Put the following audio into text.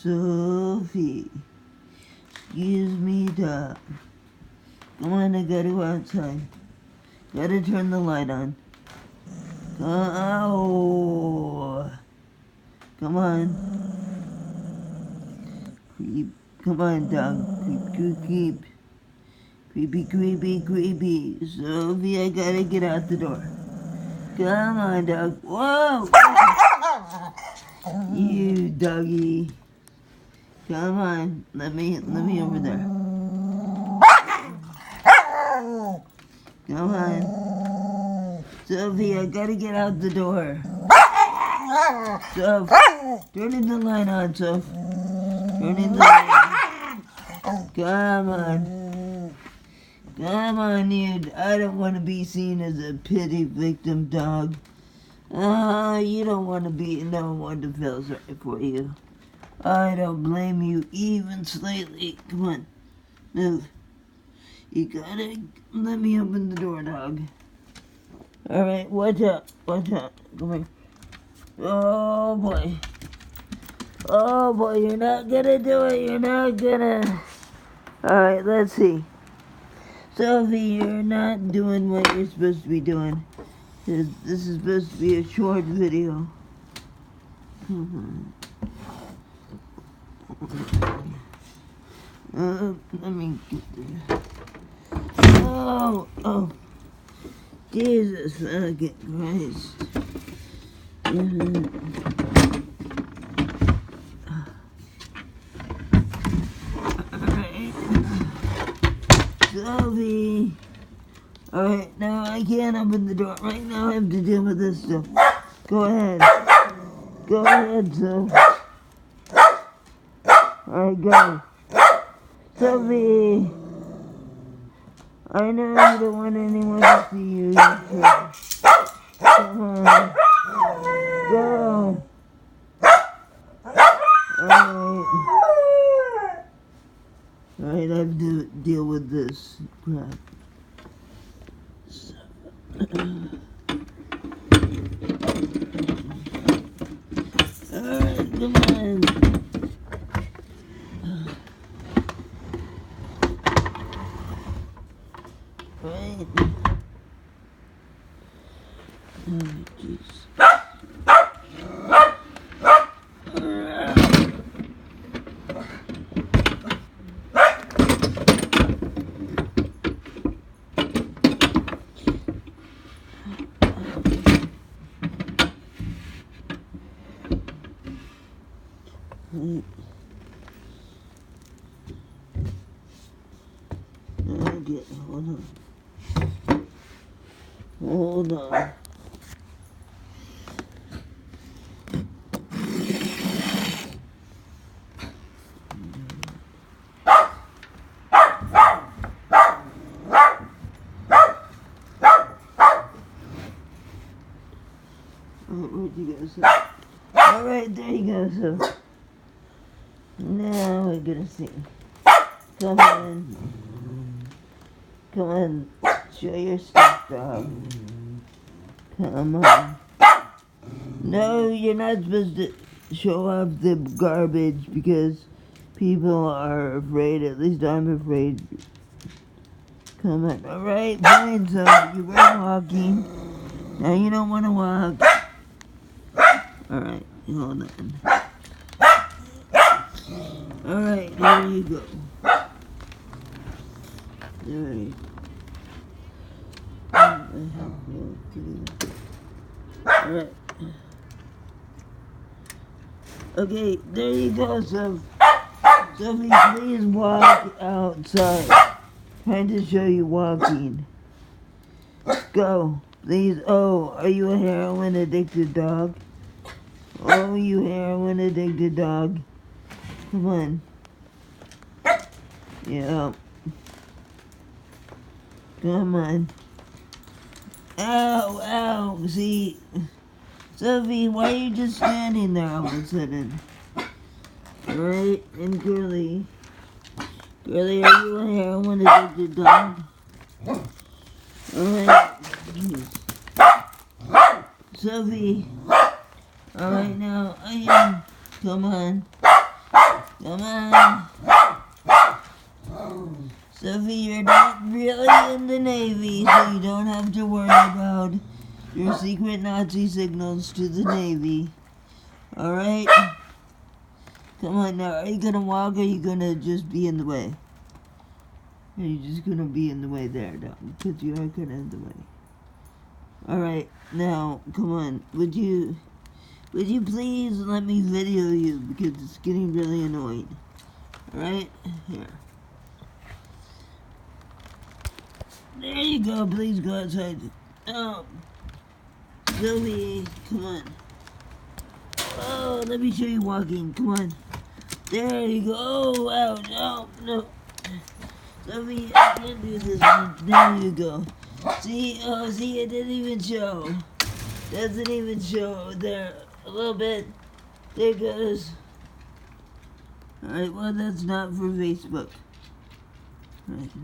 Sophie. Excuse me, dog. Come on, I gotta go outside. Gotta turn the light on. Oh. Come on. Creep. Come on, dog. Creep. Creepy. Sophie, I gotta get out the door. Come on, dog. Whoa! You doggy. Come on. Let me over there. Come on. Sophie, I gotta get out the door. Soph, turning the light on, Soph. Turning the light on. Come on, you. I don't want to be seen as a pity victim, dog. You don't want to be, no one to feel sorry for you. I don't blame you even slightly. Come on, move. You gotta let me open the door, dog. Alright, watch out. Come here. Oh boy, you're not gonna do it. Alright, let's see. Sophie, you're not doing what you're supposed to be doing. This is supposed to be a short video. Let me get there. Oh. Jesus fucking Christ. Alright. Sophie. Alright, now I can't open the door. Right now I have to deal with this stuff. Go ahead, Sophie. Alright, go. Sophie. I know you don't want anyone to see you. Come on. Go. Alright, I have to deal with this crap. Alright, come on. Right. Oh, jeez. Okay, hold on. Where'd you go, Soph? Alright, there you go, Soph. Now we're gonna see. Come on, show your stuff, dog. Come on. No, you're not supposed to show off the garbage because people are afraid, at least I'm afraid. Come on, alright, fine, so you were walking. Now you don't want to walk. Alright, hold on. Alright, there you go. Alright. Alright. Okay, there you go, Sophie, please walk outside. Trying to show you walking. Go, please. Oh, are you a heroin addicted dog? Oh, you heroin addicted dog. Come on. Yeah. Come on. Ow. See, Sophie, why are you just standing there all of a sudden? Alright, and Girlie. Girlie, are you a heroin addicted dog? Alright. Sophie. Alright, now, come on. Come on. Sophie, you're not really in the Navy, so you don't have to worry about your secret Nazi signals to the Navy. Alright? Come on now, are you gonna walk or are you gonna just be in the way? Are you just gonna be in the way there? No, because you are kinda in the way. Alright, now, come on. Would you please let me video you because it's getting really annoying. Alright? Here. There you go, please go outside. Oh. Sophie, come on. Oh, let me show you walking, come on. There you go. Oh, wow, no. Sophie, I can't do this one. There you go. See, it didn't even show. Doesn't even show there. A little bit. There it goes. Alright, well, that's not for Facebook. Alright.